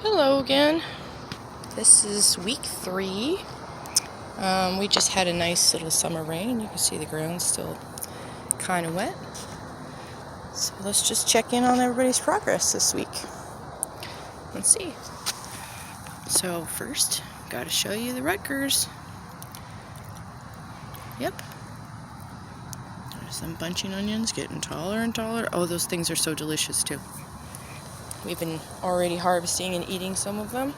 Hello again. This is week 3. We just had a nice little summer rain. You can see the ground's still kind of wet. So let's just check in on everybody's progress this week. Let's see. So first, got to show you the Rutgers. Yep. There's some bunching onions getting taller and taller. Oh, those things are so delicious too. We've been already harvesting and eating some of them.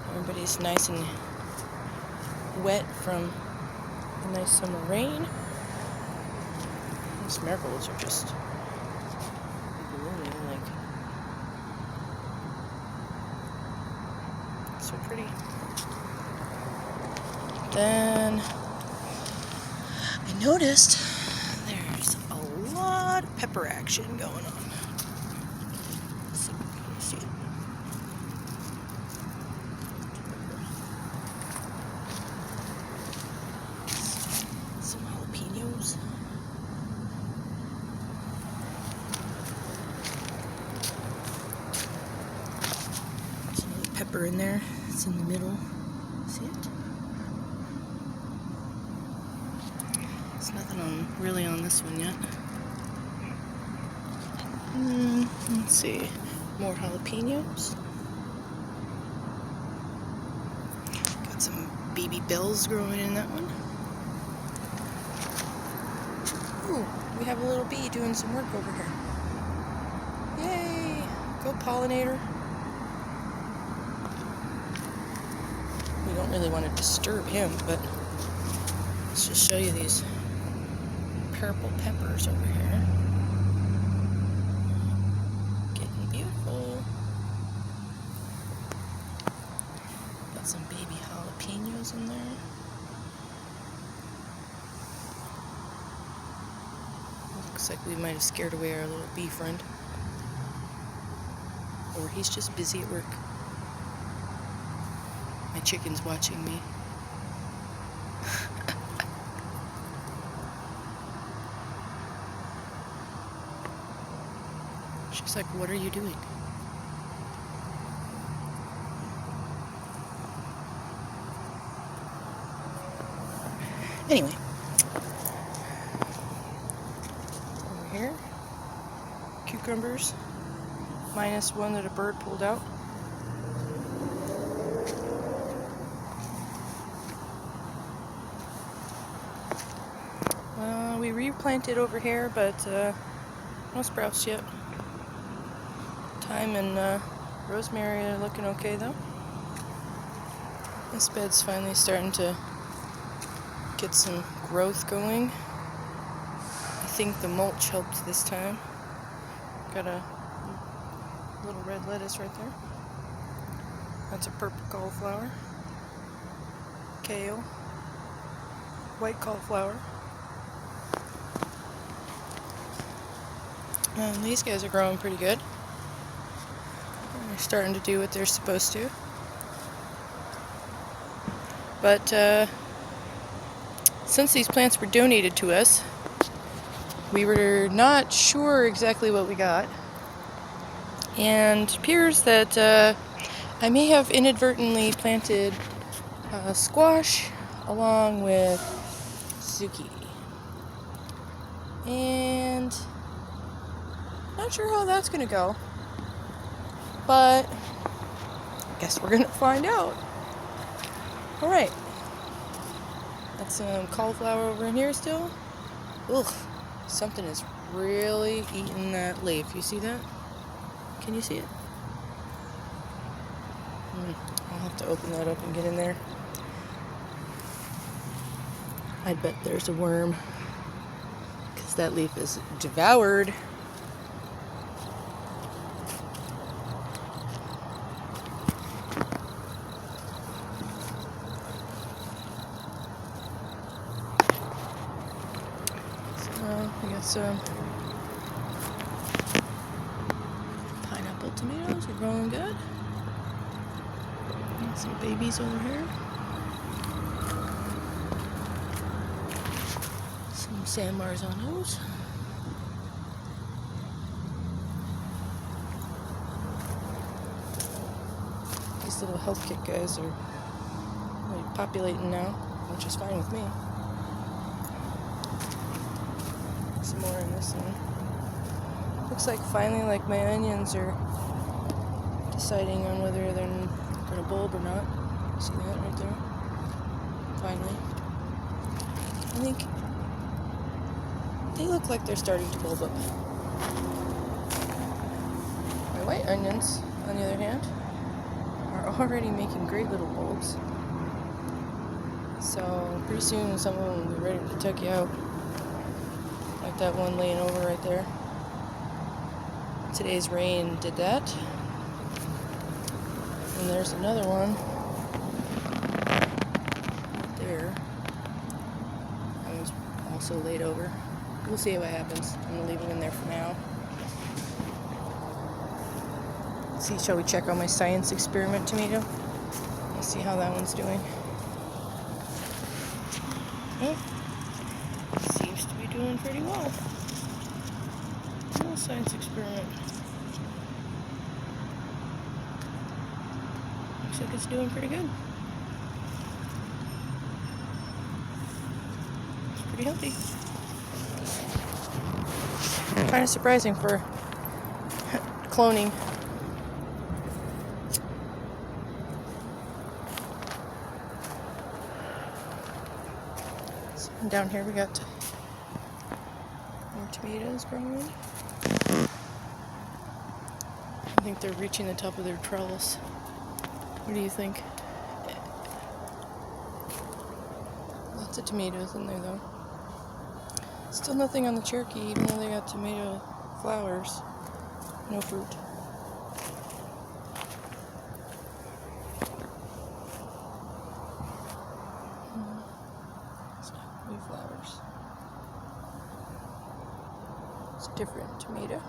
Everybody's nice and wet from a nice summer rain. These marigolds are just blooming like so pretty. Then I noticed there's a lot of pepper action going on. Let's see if you can see it. Some jalapenos. There's another pepper in there. It's in the middle. See it? There's nothing really on this one yet. Let's see. More jalapenos. Got some baby bells growing in that one. Ooh, we have a little bee doing some work over here. Yay! Go pollinator. We don't really want to disturb him, but let's just show you these purple peppers over here. Getting beautiful. Got some baby jalapenos in there. Looks like we might have scared away our little bee friend. Or he's just busy at work. My chicken's watching me. She's like, what are you doing? Anyway. Over here. Cucumbers. Minus one that a bird pulled out. We replanted over here, but no sprouts yet. Thyme and rosemary are looking okay though. This bed's finally starting to get some growth going. I think the mulch helped this time. Got a little red lettuce right there. That's a purple cauliflower. Kale. White cauliflower. And these guys are growing pretty good. They're starting to do what they're supposed to. But since these plants were donated to us, we were not sure exactly what we got. And it appears that I may have inadvertently planted squash along with zucchini. And not sure how that's going to go. But I guess we're going to find out. Alright. Got some cauliflower over in here still. Ugh. Something is really eating that leaf. You see that? Can you see it? I'll have to open that up and get in there. I bet there's a worm. Because that leaf is devoured. We got some pineapple tomatoes are growing good. Got some babies over here. Some San Marzanos. little health kit guys are really populating now, which is fine with me. Some more in this one. Looks like finally, like, my onions are deciding on whether they're going to bulb or not. See that right there? Finally. I think they look like they're starting to bulb up. My white onions, on the other hand, are already making great little bulbs. So pretty soon some of them will be ready to tuck you out. Like that one laying over right there. Today's rain did that. And there's another one right there. That was also laid over. We'll see what happens. I'm gonna leave them in there for now. Let's see, shall we check on my science experiment tomato? Let's see how that one's doing. Seems to be doing pretty well. Little science experiment. Looks like it's doing pretty good. It's pretty healthy. Kind of surprising for cloning. So down here we got more tomatoes growing. I think they're reaching the top of their trellis. What do you think? Lots of tomatoes in there though. Still nothing on the Cherokee, even though they got tomato flowers. No fruit. It's got new flowers. It's a different tomato.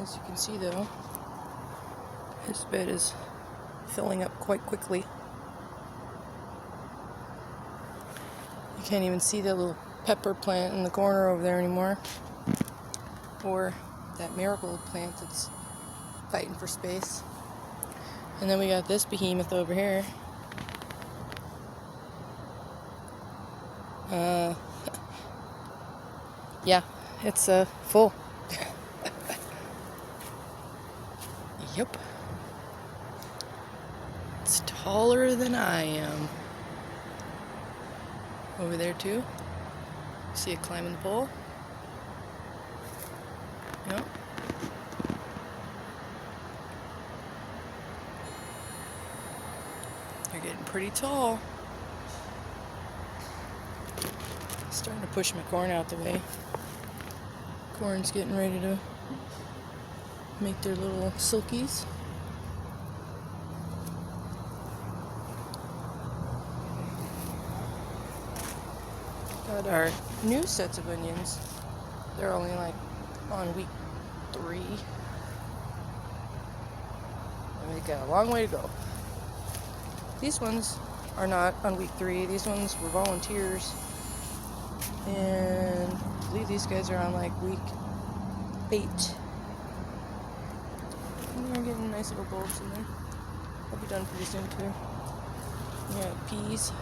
As you can see though, this bed is filling up quite quickly. You can't even see the little pepper plant in the corner over there anymore, or that marigold plant that's fighting for space. And then we got this behemoth over here. Yeah, it's full. Yep. It's taller than I am. Over there too. See it climbing the pole? Yep. They're getting pretty tall. Starting to push my corn out the way. Corn's getting ready to make their little silkies. Got our new sets of onions. They're only like on week 3. And we got a long way to go. These ones are not on week 3. These ones were volunteers. And I believe these guys are on like week 8. And they're getting nice little bulbs in there. They'll be done pretty soon too. We got peas.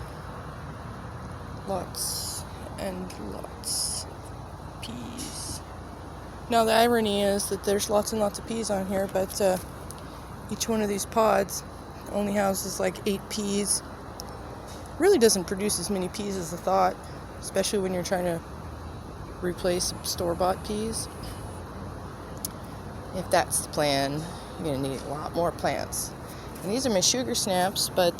Lots and lots of peas. Now the irony is that there's lots and lots of peas on here, but each one of these pods only houses like 8 peas. Really doesn't produce as many peas as I thought, especially when you're trying to replace store-bought peas. If that's the plan, you're going to need a lot more plants. And these are my sugar snaps, but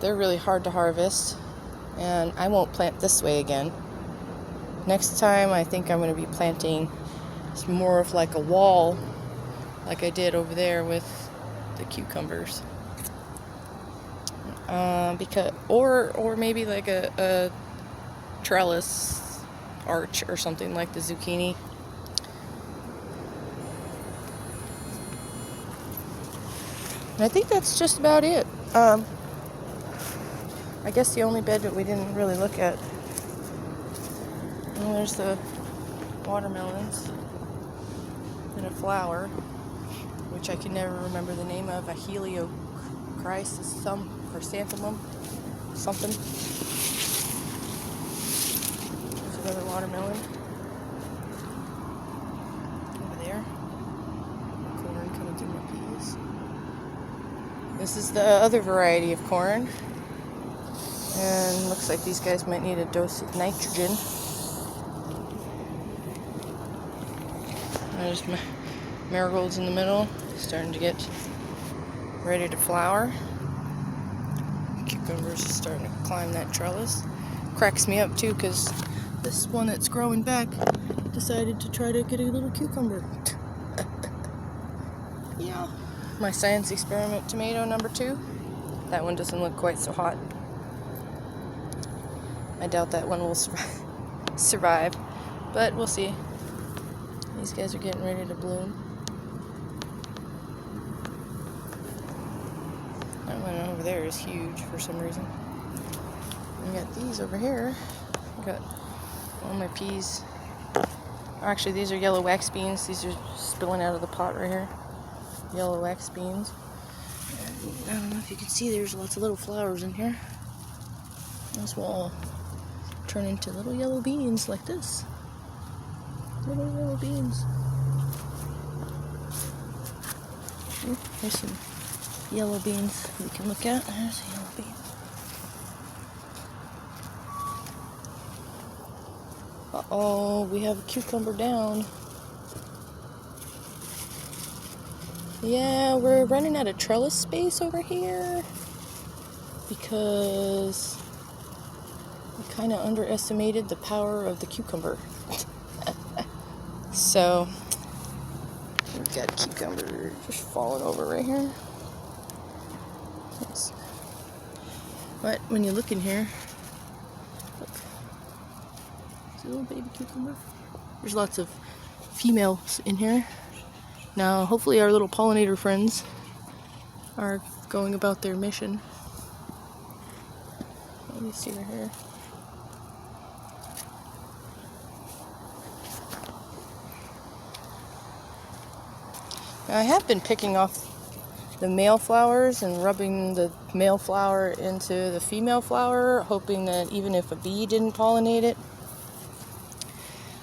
they're really hard to harvest. And I won't plant this way again. Next time I think I'm going to be planting more of like a wall, like I did over there with the cucumbers. Because or maybe like a trellis arch or something like the zucchini. And I think that's just about it. I guess the only bed that we didn't really look at. And there's the watermelons and a flower, which which I can never remember the name of, a heliochrysis chrysanthemum, something. There's another watermelon over there. Corn coming through my peas. This is the other variety of corn, and looks like these guys might need a dose of nitrogen. There's marigolds in the middle, starting to get ready to flower. Cucumbers are starting to climb that trellis. Cracks me up too, because this one that's growing back decided to try to get a little cucumber. Yeah. My science experiment tomato number 2. That one doesn't look quite so hot. I doubt that one will survive, but we'll see. These guys are getting ready to bloom. That one over there is huge for some reason. I got these over here. I got all my peas. Actually, these are yellow wax beans. These are spilling out of the pot right here. Yellow wax beans. And I don't know if you can see, there's lots of little flowers in here. Those will all turn into little yellow beans like this. Little yellow beans. Ooh, there's some yellow beans we can look at. There's a yellow bean. Uh-oh, we have a cucumber down. Yeah, we're running out of trellis space over here because we kind of underestimated the power of the cucumber. So, we've got cucumber just falling over right here. But when you look in here, look, it's a little baby cucumber. There's lots of females in here. Now, hopefully our little pollinator friends are going about their mission. Let me see right here. I have been picking off the male flowers and rubbing the male flower into the female flower, hoping that even if a bee didn't pollinate it,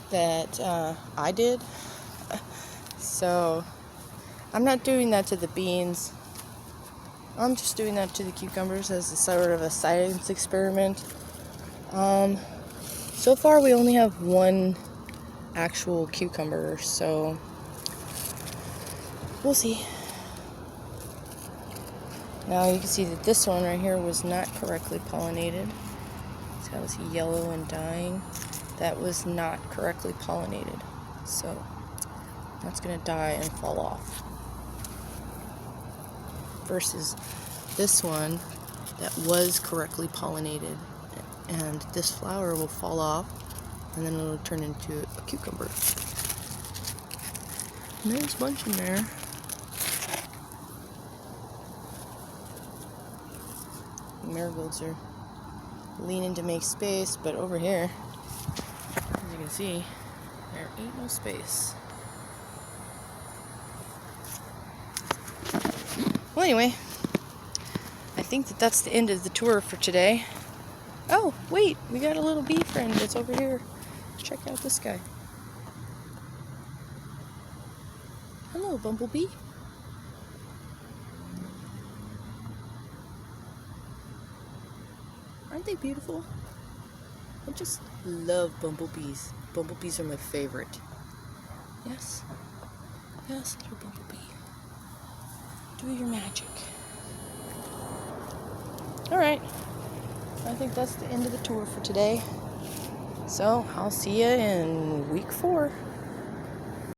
that I did. So I'm not doing that to the beans. I'm just doing that to the cucumbers as a sort of a science experiment. So far we only have one actual cucumber, so we'll see. Now you can see that this one right here was not correctly pollinated. See how it's yellow and dying? That was not correctly pollinated. So that's going to die and fall off. Versus this one that was correctly pollinated. And this flower will fall off and then it'll turn into a cucumber. And there's a bunch in there. The marigolds are leaning to make space, but over here, as you can see, there ain't no space. Well, anyway, I think that that's the end of the tour for today. Oh, wait, we got a little bee friend that's over here. Check out this guy. Hello, bumblebee. Aren't they beautiful? I just love bumblebees. Bumblebees are my favorite. Yes? Yes, little bumblebee. Do your magic. Alright. I think that's the end of the tour for today. So, I'll see you in week 4.